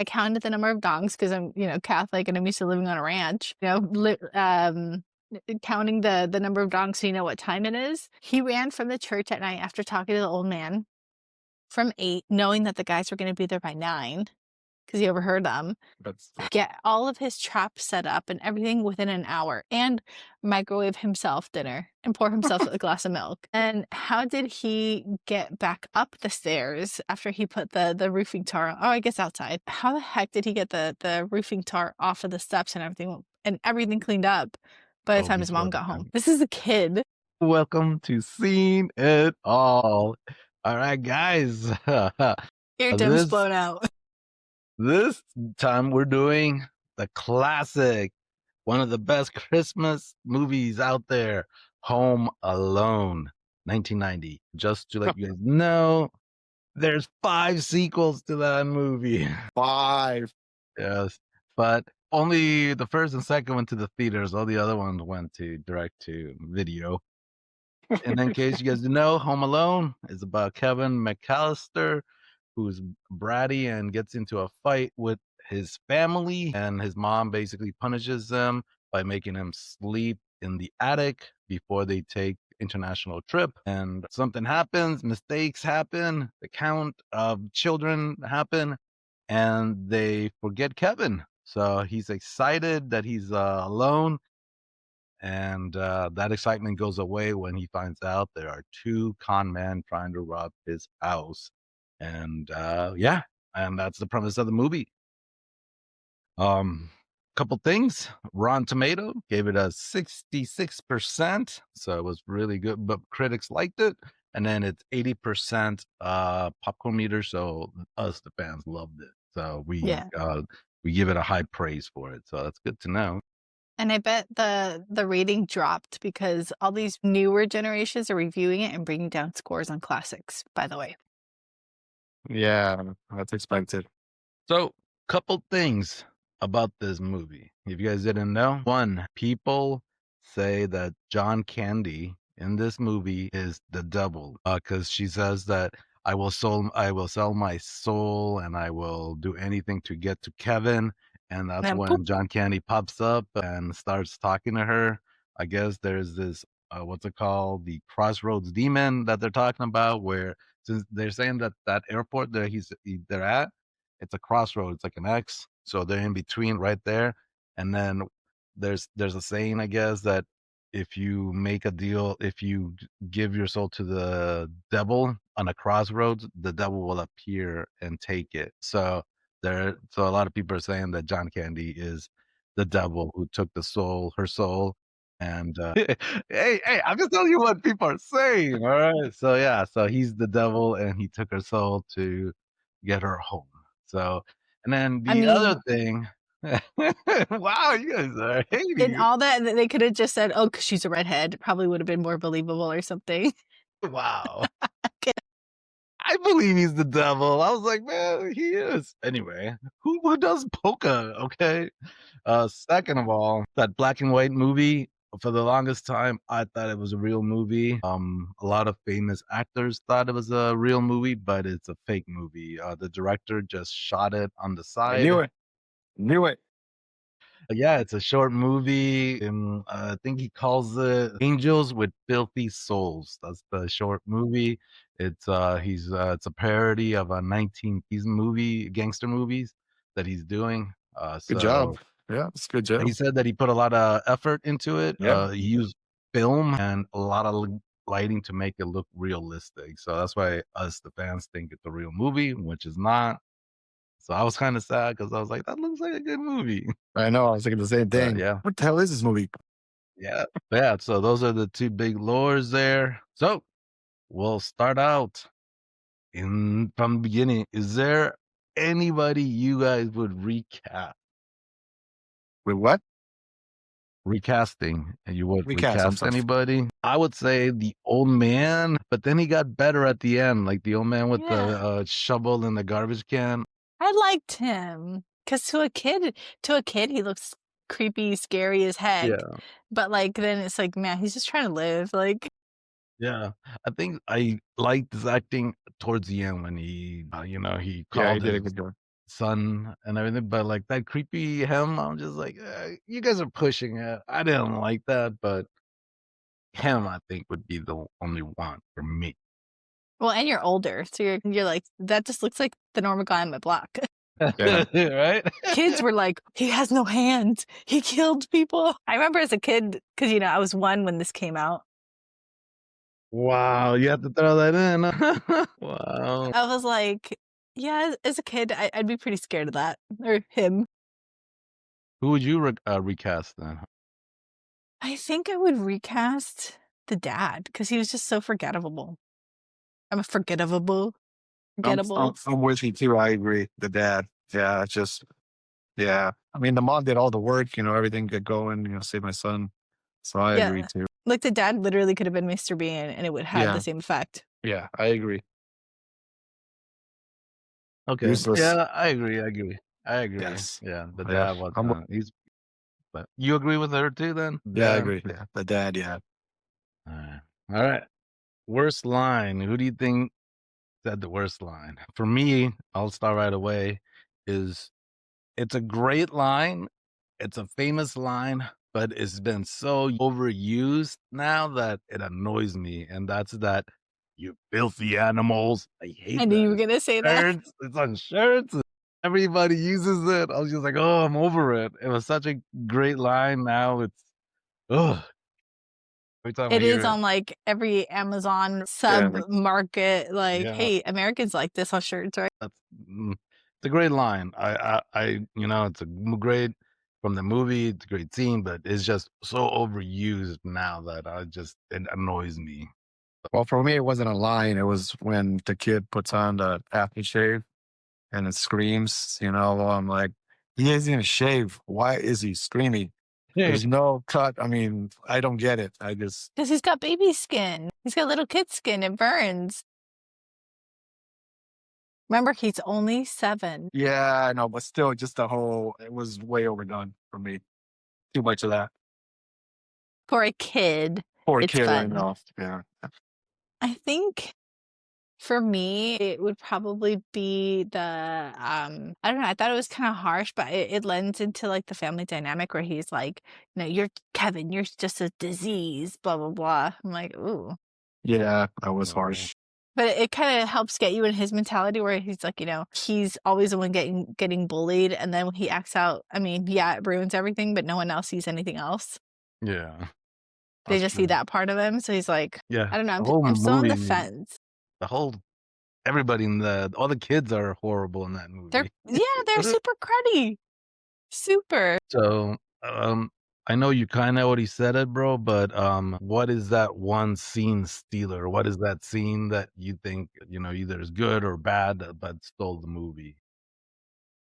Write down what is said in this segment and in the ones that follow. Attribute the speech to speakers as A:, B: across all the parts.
A: I counted the number of dongs because I'm, Catholic and I'm used to living on a ranch. Counting the number of dongs so you know what time it is. He ran from the church at night after talking to the old man from 8, knowing that the guys were going to be there by 9 because he overheard them. Get all of his traps set up and everything within an hour, and microwave himself dinner and pour himself a glass of milk. And how did he get back up the stairs after he put the roofing tar on? Oh, I guess outside. How the heck did he get the roofing tar off of the steps and everything cleaned up by the time his mom got home? This is a kid.
B: Welcome to Seen It All. All right, guys.
A: Your dim's blown out.
B: This time we're doing the classic, one of the best Christmas movies out there, Home Alone, 1990. Just to let you guys know, there's 5 sequels to that movie.
C: 5.
B: Yes, but only the first and second went to the theaters. All the other ones went to direct to video. And in case you guys didn't know, Home Alone is about Kevin McCallister, who's bratty and gets into a fight with his family, and his mom basically punishes them by making him sleep in the attic before they take international trip. And something happens, mistakes happen, the count of children happen, and they forget Kevin. So he's excited that he's alone. And that excitement goes away when he finds out there are 2 con men trying to rob his house. And and that's the premise of the movie. Couple things. Rotten Tomato gave it a 66%, so it was really good, but critics liked it. And then it's 80% popcorn meter, so us the fans loved it. So we give it a high praise for it. So that's good to know.
A: And I bet the rating dropped because all these newer generations are reviewing it and bringing down scores on classics, by the way.
C: Yeah, that's expected.
B: So, couple things about this movie. If you guys didn't know, 1, people say that John Candy in this movie is the devil, because she says that I will sell my soul and I will do anything to get to Kevin. And that's when John Candy pops up and starts talking to her. I guess there's this, what's it called? The Crossroads Demon that they're talking about, where since they're saying that airport that they're at, it's a crossroads, it's like an X. So they're in between right there. And then there's a saying, I guess, that if you make a deal, if you give your soul to the devil on a crossroads, the devil will appear and take it. So a lot of people are saying that John Candy is the devil who took her soul. And hey, I'm just telling you what people are saying. All right. So he's the devil and he took her soul to get her home. So, and then the other thing, wow, you guys are hating.
A: And all that, they could have just said, "Oh, 'cause she's a redhead." Probably would have been more believable or something.
B: Wow. I believe he's the devil. I was like, man, he is. Anyway, who does polka? Okay. Second of all, that black and white movie, for the longest time, I thought it was a real movie. A lot of famous actors thought it was a real movie, but it's a fake movie. The director just shot it on the side.
C: I knew it.
B: Yeah, it's a short movie. I think he calls it Angels with Filthy Souls. That's the short movie. It's it's a parody of a 1950s movie, gangster movies that he's doing.
C: Good job. Yeah, it's a good job.
B: He said that he put a lot of effort into it.
C: Yeah.
B: He used film and a lot of lighting to make it look realistic. So that's why us, the fans, think it's a real movie, which is not. So I was kind of sad because I was like, that looks like a good movie.
C: I know. I was thinking the same thing.
B: Yeah.
C: What the hell is this movie?
B: Yeah. So those are the 2 big lures there. So we'll start out from the beginning. Is there anybody you guys would recast?
C: With what?
B: Recasting. And you would recast
C: Recast
B: anybody? I would say the old man, but then he got better at the end, like the old man with the shovel in the garbage can.
A: I liked him because to a kid, he looks creepy, scary as heck.
B: Yeah.
A: But like then it's like, man, he's just trying to live. Like,
B: yeah, I think I liked his acting towards the end when he, he called
C: he did a good job.
B: son and everything, but like that creepy him, I'm just like, you guys are pushing it. I didn't like that, but him, I think, would be the only one for me.
A: Well, and you're older, so you're like, that just looks like the normal guy on my block.
C: Yeah.
B: Right?
A: Kids were like, he has no hands. He killed people. I remember as a kid, because, I was 1 when this came out.
B: Wow, you have to throw that in. Wow.
A: I was like, yeah, as a kid, I'd be pretty scared of that. Or him.
B: Who would you recast then?
A: I think I would recast the dad, because he was just so forgettable. I'm forgettable.
C: I'm with you too. I agree. The dad. Yeah, it's just, yeah. I mean, the mom did all the work, everything get going, save my son. So I agree too.
A: Like the dad literally could have been Mr. Bean and it would have the same effect.
C: Yeah, I agree.
B: Okay.
C: Useless.
B: Yeah, I agree.
C: Yes.
B: Yeah, the
C: Yeah,
B: dad was. But you agree with her too, then?
C: Yeah, I agree. Yeah, the dad. Yeah.
B: All right. Worst line. Who do you think said the worst line? For me, I'll start right away. It's a great line. It's a famous line, but it's been so overused now that it annoys me. And that's that, you filthy animals. I hate
A: I knew
B: that.
A: you were gonna say that.
B: Shirts. It's on shirts. Everybody uses it. I was just like, oh, I'm over it. It was such a great line. Now it's, ugh. Every time I
A: It
B: hear
A: is on like every Amazon
C: Yeah.
A: sub market. Like,
B: Yeah.
A: hey, Americans like this on shirts, right?
B: It's a great line. It's a great from the movie. It's a great scene, but it's just so overused now that it annoys me.
C: Well, for me, it wasn't a line. It was when the kid puts on the aftershave and it screams. I'm like, he isn't even shave. Why is he screaming? There's no cut. I mean, I don't get it.
A: Because he's got baby skin. He's got little kid skin. It burns. Remember, he's only 7.
C: Yeah, I know, but still, just it was way overdone for me. Too much of that.
A: For a kid,
C: Poor
A: it's
C: kid, I
A: fun.
C: know. Yeah.
A: I think for me, it would probably be the, I don't know, I thought it was kind of harsh, but it lends into like the family dynamic where he's like, you're Kevin, you're just a disease, blah, blah, blah. I'm like, ooh.
C: Yeah, that was harsh.
A: But it kind of helps get you in his mentality where he's like, he's always the one getting bullied. And then when he acts out, I mean, yeah, it ruins everything, but no one else sees anything else.
B: Yeah.
A: They just see that part of him. So he's like,
B: yeah.
A: I don't know. I'm still on the fence.
B: Everybody all the kids are horrible in that movie.
A: They're super cruddy. Super.
B: So, I know you kind of already said it, bro, but what is that one scene stealer? What is that scene that you think, either is good or bad, but stole the movie?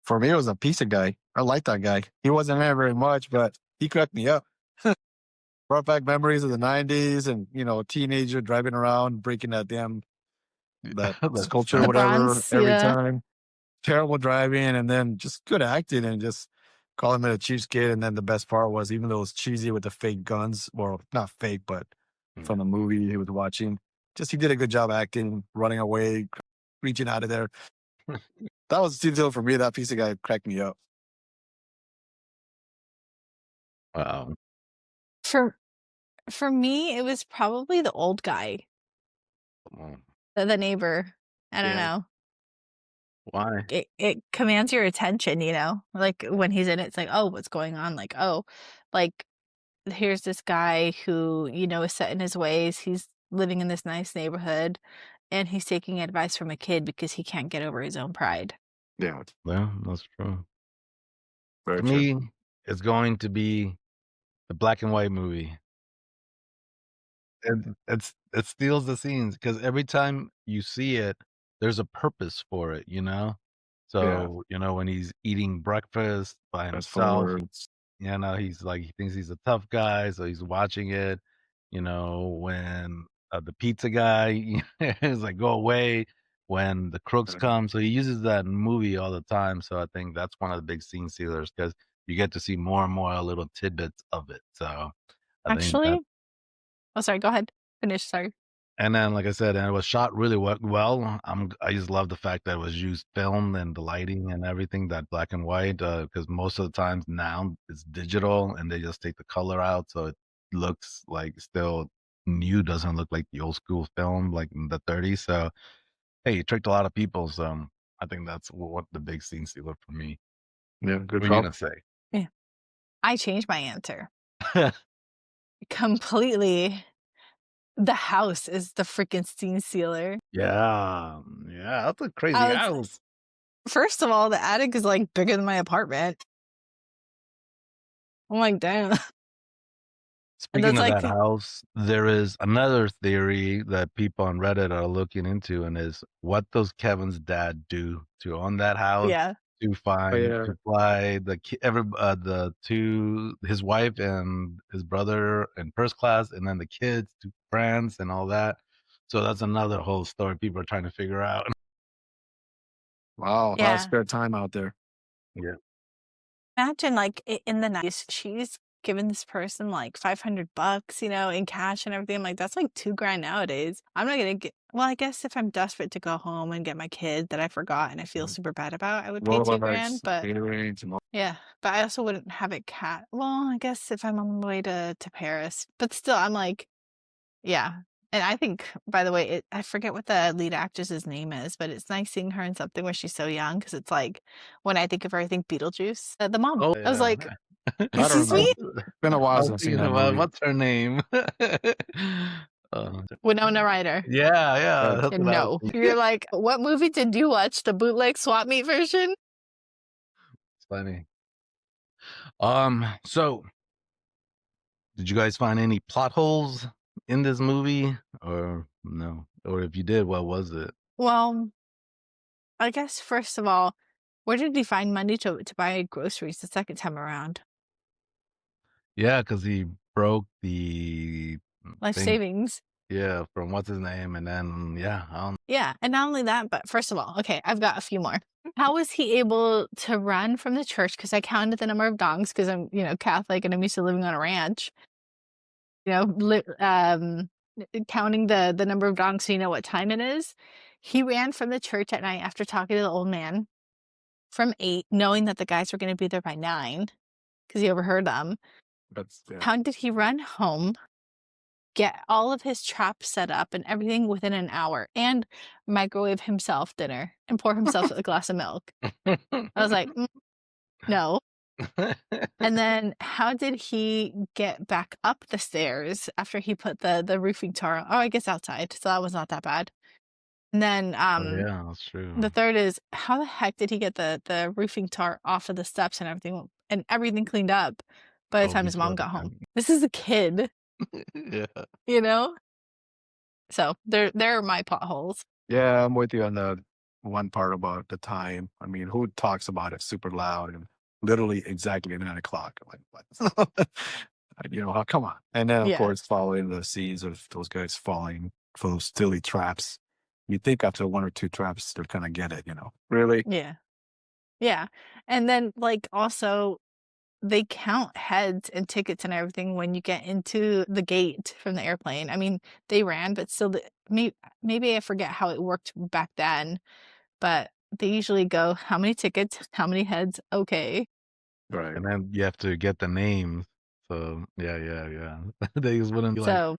C: For me, it was a pizza guy. I like that guy. He wasn't there very much, but he cracked me up. Brought back memories of the 90s and, teenager driving around, breaking that sculpture or whatever every time. Terrible driving and then just good acting and just call him a cheapskate. And then the best part was, even though it was cheesy with the fake guns, well, not fake, but from the movie he was watching, he did a good job acting, running away, reaching out of there. That was the deal for me. That piece of guy cracked me up.
B: Wow.
A: For me, it was probably the old guy. The neighbor. I don't know.
B: Why?
A: It commands your attention, like when he's in it, it's like, oh, what's going on? Like, oh, like here's this guy who, is set in his ways. He's living in this nice neighborhood and he's taking advice from a kid because he can't get over his own pride.
C: Yeah.
B: Yeah, that's true.
C: Very
B: For
C: true.
B: me, it's going to be the black and white movie. It steals the scenes because every time you see it, there's a purpose for it, So, when he's eating breakfast by himself, he's like, he thinks he's a tough guy, so he's watching it. When the pizza guy is like, go away when the crooks come. So he uses that movie all the time. So I think that's one of the big scene stealers because you get to see more and more little tidbits of it. So I think
A: Actually, oh, sorry, go ahead. Finish, sorry.
B: And then, like I said, and it was shot really well. I just love the fact that it was used film and the lighting and everything, that black and white, because most of the times now it's digital and they just take the color out, so it looks like still new, doesn't look like the old school film like in the 30s. So, hey, it tricked a lot of people. So I think that's what the big scene stealer for me.
C: Yeah, good
B: What are you
C: call.
B: gonna say?
A: Yeah. I changed my answer. Completely. The house is the freaking scene stealer.
B: Yeah, yeah, that's a crazy
A: I was
B: house.
A: First of all, the attic is, like, bigger than my apartment. I'm like, "Damn." And
B: Speaking
A: that's
B: of
A: like
B: that house, there is another theory that people on Reddit are looking into, and is what does Kevin's dad do to own that house,
A: yeah.
B: to
C: Oh,
B: find,
C: yeah.
B: to fly the two, his wife and his brother in first class, and then the kids to France and all that. So that's another whole story people are trying to figure out.
C: Wow, a lot of
A: Yeah.
C: spare time out there.
B: Yeah.
A: Imagine, like, in the 90s, she's giving this person, like, $500, in cash and everything. I'm like, "That's, like, 2 grand nowadays." I'm not gonna get well, I guess if I'm desperate to go home and get my kid that I forgot and I feel super bad about, I would pay 2 grand,
C: Rolex,
A: but
C: Gatorades, and all.
A: yeah, but I also wouldn't have it well, I guess if I'm on the way to Paris, but still, I'm like yeah, and I think, by the way, I forget what the lead actress's name is, but it's nice seeing her in something where she's so young, because it's like, when I think of her, I think Beetlejuice, the mom.
B: Oh
A: I was
B: yeah.
A: like,
C: I
A: "This
C: don't
A: is me?"
C: know. Been a
B: I
C: while
B: was
C: since I've seen
B: thinking
C: that
B: about
C: movie.
B: what's her name.
A: Winona Ryder.
B: Yeah, yeah,
C: Right.
B: that's
A: And
B: what I was
A: no.
B: thinking.
A: You're like, "What movie did you watch? The bootleg swap meet version?"
B: It's funny. So did you guys find any plot holes in this movie, or no? Or if you did, what was it?
A: Well, I guess first of all, where did he find money to buy groceries the second time around?
B: Yeah, because he broke the
A: Life
B: thing.
A: savings.
B: Yeah, from what's his name, and then yeah, I don't.
A: Yeah, and not only that, but first of all, okay, I've got a few more. How was he able to run from the church? Because I counted the number of dongs because I'm, Catholic and I'm used to living on a ranch. You know, counting the number of dongs so you know what time it is. He ran from the church at night after talking to the old man from 8, knowing that the guys were going to be there by 9 because he overheard them.
C: That's yeah.
A: How did he run home, get all of his traps set up and everything within an hour, and microwave himself dinner and pour himself a glass of milk? I was like, no. And then how did he get back up the stairs after he put the roofing tar on? Oh, I guess outside, so that was not that bad. And then
B: Oh yeah, that's true.
A: the third is, how the heck did he get the roofing tar off of the steps and everything cleaned up by the
B: Oh,
A: time his mom
B: before
A: got
B: the
A: home? This is a kid,
B: yeah.
A: you know? So there are my potholes.
C: Yeah, I'm with you on the one part about the time. I mean, who talks about it super loud and literally exactly at 9 o'clock? I'm like, what? Come on. And then, of
A: Yeah.
C: course, following the scenes of those guys falling for those silly traps. You think after one or two traps, they'll kind of get it, Really?
A: Yeah. Yeah. And then, like, also, they count heads and tickets and everything when you get into the gate from the airplane. I mean, they ran, but still, maybe I forget how it worked back then, but they usually go, how many tickets, how many heads, okay.
C: Right.
B: And then you have to get the names. So yeah, yeah, yeah. They just wouldn't be like,
A: So,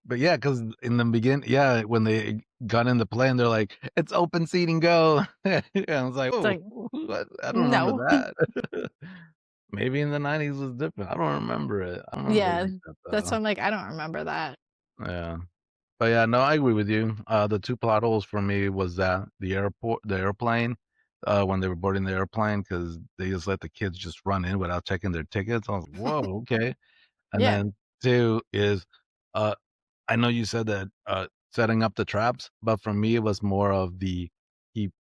B: but yeah, because in the beginning, yeah, when they got in the plane, they're like, "It's open seating, go!" And I was like,
A: it's
B: "Oh,
A: like,
B: I don't remember
A: no.
B: that." Maybe in the '90s was different. I don't remember it. I don't remember it
A: Yeah.
B: like that
A: That's why
B: though.
A: I'm like, I don't remember that.
B: Yeah. But yeah, no, I agree with you. The two plot holes for me was that the airplane, when they were boarding the airplane, because they just let the kids just run in without checking their tickets. I was like, whoa, okay. And
A: Yeah.
B: then two is, uh, I know you said that setting up the traps, but for me, it was more of he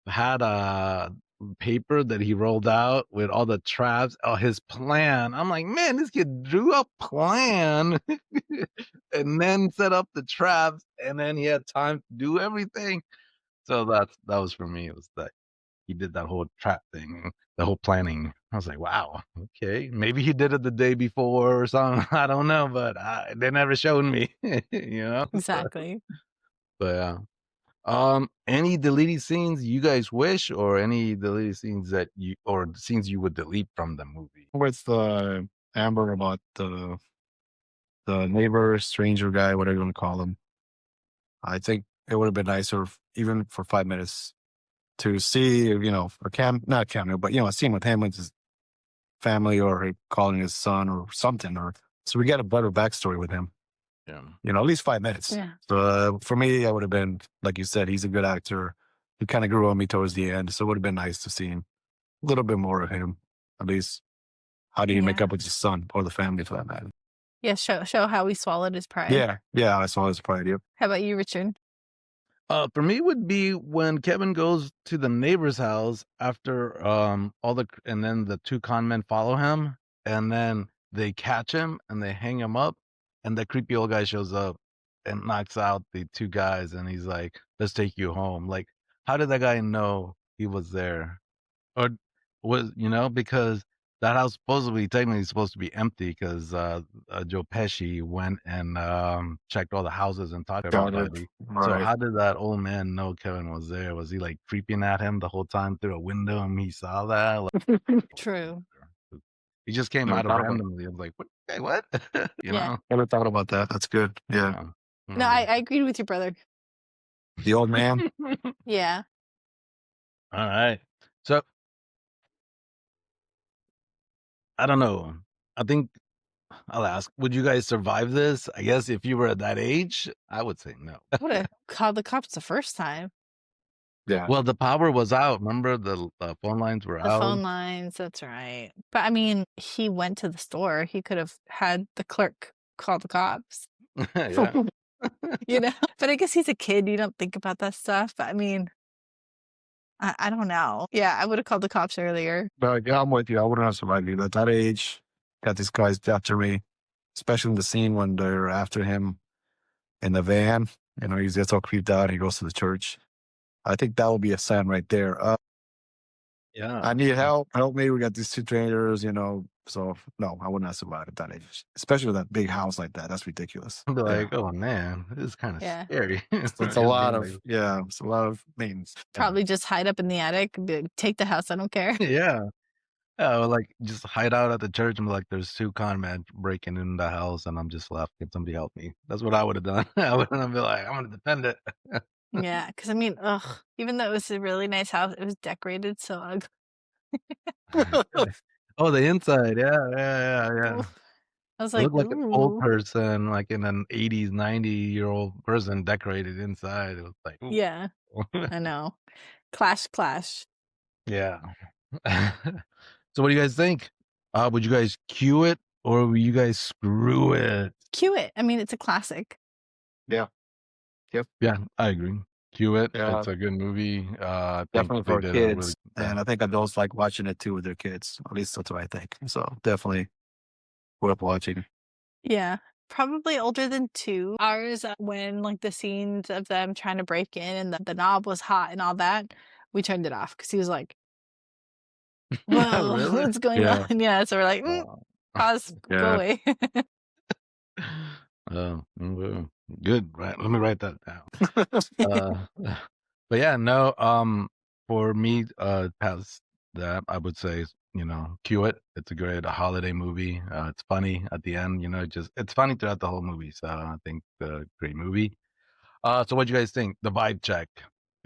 B: had a paper that he rolled out with all the traps, his plan. I'm like, man, this kid drew a plan and then set up the traps, and then he had time to do everything. So that was for me. It was that he did that whole trap thing, the whole planning. I was like, wow, okay, maybe he did it the day before or something. I don't know, but they never showed me, you know. So,
A: Exactly.
B: But yeah. Any deleted scenes you guys wish, or any deleted scenes that or scenes you would delete from the movie?
C: With Amber about the neighbor, stranger guy, whatever you want to call him. I think it would have been nicer, even for 5 minutes, to see, not a cameo, but a scene with him with his family, or calling his son or something, or so we get a better backstory with him.
B: Yeah.
C: At least 5 minutes.
A: Yeah.
C: So for me, I would have been, like you said, he's a good actor. He kind of grew on me towards the end, so it would have been nice to see him a little bit more of him. At least, how do you make up with his son or the family for that matter?
A: Yeah, show how he swallowed his pride.
C: Yeah, I saw his pride. Yep.
A: How about you, Richard?
B: For me would be when Kevin goes to the neighbor's house after and then the two con men follow him, and then they catch him and they hang him up, and the creepy old guy shows up and knocks out the two guys, and he's like, "Let's take you home." Like, how did that guy know he was there? Or because that house technically supposed to be empty, because Joe Pesci went and checked all the houses and talked to everybody. So
C: Right.
B: how did that old man know Kevin was there? Was he like creeping at him the whole time through a window and he saw that?
A: True.
B: He just came
C: Never
B: out of
C: thought about it.
B: randomly. I was like, what? Hey, what?
A: Yeah.
C: Never thought about that. That's good. Yeah.
A: No, I agreed with your brother.
C: The old man.
A: Yeah.
B: All right. So I don't know. I think I'll ask, would you guys survive this? I guess if you were at that age, I would say no.
A: I would have called the cops the first time.
C: Yeah.
B: Well, the power was out. Remember, the phone lines were
A: The
B: out.
A: phone lines, that's right. But I mean, he went to the store. He could have had the clerk call the cops.
B: Yeah.
A: But I guess he's a kid. You don't think about that stuff. But I mean, I don't know. Yeah, I would have called the cops earlier.
C: But yeah, I'm with you. I wouldn't have survived either. At that age, got these guys after me, especially in the scene when they're after him in the van. He gets all creeped out. And he goes to the church. I think that will be a sign right there.
B: Yeah.
C: I need help. Help me. We got these two trainers, So no, I would not survive at that age, especially with that big house like that. That's ridiculous.
B: I'd be like, oh man, this is kind of scary.
C: It's a lot of things.
A: Probably just hide up in the attic, be like, take the house. I don't care.
B: Yeah. Or like just hide out at the church and be like, there's two con men breaking in the house and I'm just left. Can somebody help me? That's what I would have done. I would have been like, I'm going to defend it.
A: Yeah, because I mean, even though it was a really nice house, it was decorated so ugly.
B: Oh, the inside. Yeah.
A: I was
B: It
A: like,
B: looked like an old
A: ooh.
B: person, like in an 80s, 90-year-old person decorated inside. It was like, ooh.
A: Yeah, I know. Clash.
B: Yeah. So what do you guys think? Would you guys cue it or would you guys screw it?
A: Cue it. I mean, it's a classic.
C: Yeah. Yep.
B: Yeah, I agree. Cue it.
C: Yeah.
B: It's a good movie. I think
C: Definitely
B: they
C: for
B: did
C: kids. And I think adults like watching it too with their kids. At least that's what I think. So definitely worth watching.
A: Yeah, probably older than 2. Ours, when like the scenes of them trying to break in and the knob was hot and all that, we turned it off because he was like, whoa,
B: Really?
A: what's going on? Yeah, so we're like, pause, go away.
B: Good. Right. Let me write that down. But yeah, no. For me, past that, I would say, cue it. It's a great holiday movie. It's funny at the end. It's funny throughout the whole movie. So I think great movie. So what do you guys think? The vibe check.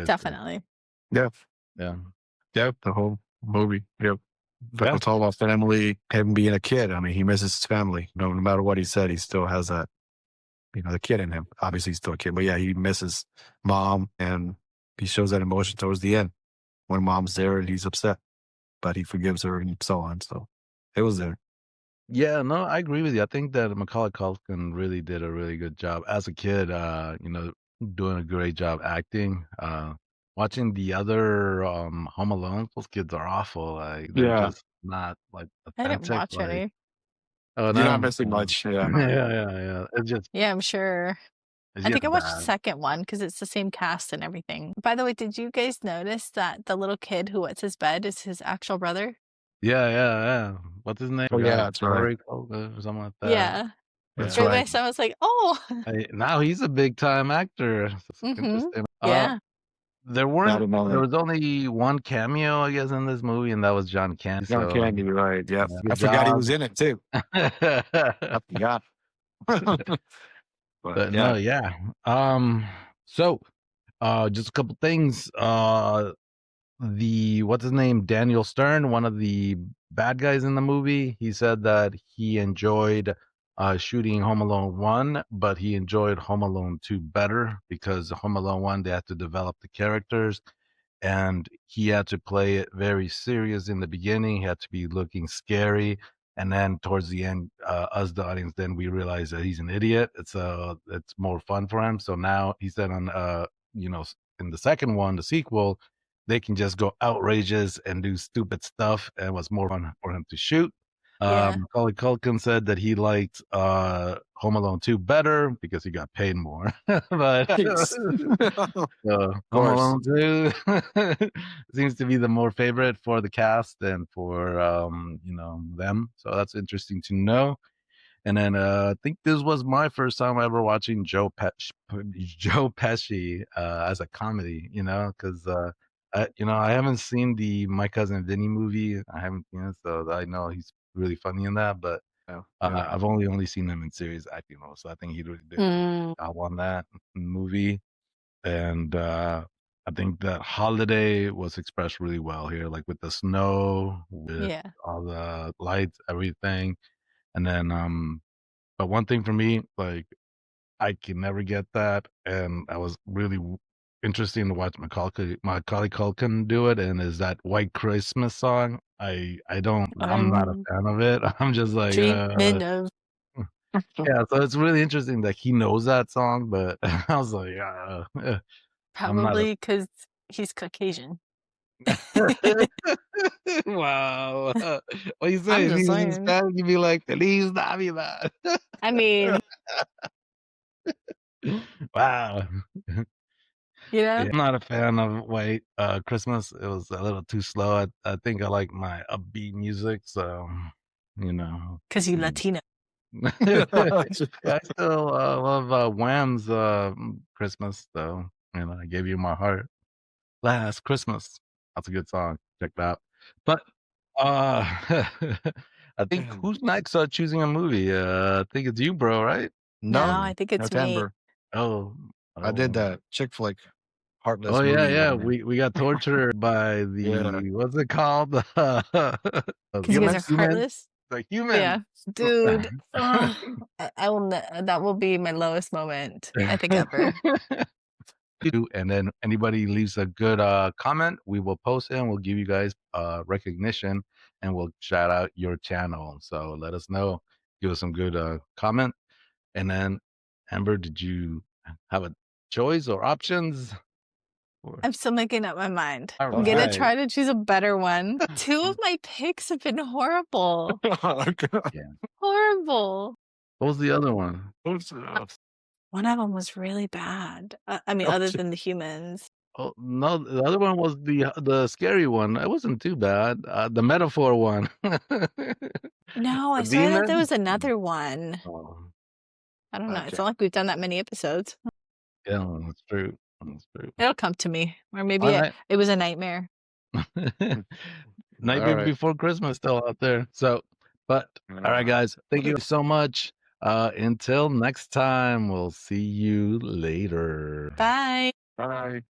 A: Definitely.
C: Yeah.
B: Yeah.
C: Yep. The whole movie. Yep. But it's all about family, him being a kid. I mean, he misses his family. No matter what he said, he still has that, the kid in him. Obviously, he's still a kid, but yeah, he misses mom, and he shows that emotion towards the end when mom's there and he's upset, but he forgives her and so on. So it was there.
B: Yeah, no, I agree with you. I think that Macaulay Culkin really did a really good job as a kid. Doing a great job acting. Watching the other Home Alone, those kids are awful. Like they're just not like
A: I didn't
B: authentic.
A: watch any.
B: Oh
C: You're
B: no,
C: not missing much. Yeah.
B: yeah. It's just.
A: Yeah, I'm sure.
B: It's
A: I think
B: just
A: I watched the
B: bad.
A: second one because it's the same cast and everything. By the way, did you guys notice that the little kid who wets his bed is his actual brother?
B: Yeah. What's his name?
C: Oh, yeah, that's right.
B: Or something like that.
A: Yeah.
C: That's
A: Right
C: right.
A: away, so I was like, "Oh."
B: Now he's a big time actor. So
A: Mhm.
B: interesting.
A: Yeah.
B: There was only one cameo, I guess, in this movie, and that was John Candy.
C: John
B: So
C: Candy, right? Yeah,
B: good
C: I forgot he
B: job.
C: was in it too. I forgot.
B: But
C: yeah,
B: no, yeah. So just a couple things. What's his name? Daniel Stern, one of the bad guys in the movie, he said that he enjoyed shooting Home Alone 1, but he enjoyed Home Alone 2 better because Home Alone 1 they had to develop the characters and he had to play it very serious in the beginning. He had to be looking scary, and then towards the end, us the audience, then we realize that he's an idiot. It's more fun for him. So now he said on in the second one, the sequel, they can just go outrageous and do stupid stuff, and it was more fun for him to shoot.
A: Yeah.
B: Macaulay Culkin said that he liked Home Alone 2 better because he got paid more. But Home Alone 2 seems to be the more favorite for the cast and for them. So that's interesting to know. And then I think this was my first time ever watching Joe Pesci as a comedy, because I haven't seen the My Cousin Vinny movie. I haven't seen it, so I know he's really funny in that. But I've only seen him in series acting role, so I think he really did a job on that movie. And I think that holiday was expressed really well here, like with the snow, with
A: Yeah.
B: all the lights, everything. And then but one thing for me, like I can never get that, and I was really interesting to watch Macaulay Culkin do it, and is that White Christmas song. I'm not a fan of it. I'm just like
A: Treatment of
B: yeah, so it's really interesting that he knows that song, but I was like, I'm not
A: probably because he's Caucasian.
B: wow. What you say?
A: I'm
B: If
A: just
B: he was
A: saying.
B: Hispanic, you'd be like, Feliz Navidad.
A: I mean,
B: Wow.
A: you know?
B: I'm not a fan of White Christmas. It was a little too slow. I think I like my upbeat music, so you know.
A: Because you Latino.
B: Yeah, I still love Wham's Christmas, though. I gave you my heart last Christmas. That's a good song. Check that out. But I think who's next choosing a movie? I think it's you, bro, right?
A: No,
C: no,
A: I think it's
C: no
A: me.
C: Denver.
B: Oh,
C: I did
B: oh,
C: that chick flick, heartless
B: oh yeah,
C: movie.
B: yeah. We got tortured by
C: Yeah.
B: the what's it called?
A: Because you guys are heartless.
B: The human.
A: Yeah. Dude. I will. That will be my lowest moment, I think, ever.
B: And then anybody leaves a good comment, we will post it and we'll give you guys recognition and we'll shout out your channel. So let us know, give us some good comment. And then Amber, did you have a choice or options?
A: I'm still making up my mind.
B: All
A: I'm gonna
B: right.
A: try to choose a better one. 2 of my picks have been horrible.
B: Yeah.
A: Horrible.
B: What was the other one?
A: One of them was really bad. I mean, other than the humans.
B: Oh no, the other one was the scary one. It wasn't too bad. The metaphor one.
A: No, I
B: The
A: swear that there
B: demon?
A: was another one.
B: Oh,
A: I don't know. It's
C: Okay.
A: not like we've done that many episodes.
B: yeah, that's true. That's true.
A: It'll come to me. Or maybe
B: All right.
A: it was a nightmare.
B: Nightmare
C: right.
B: Before Christmas still out there. So, but all right, guys, thank you so much. Until next time, we'll see you later.
A: Bye.
C: Bye.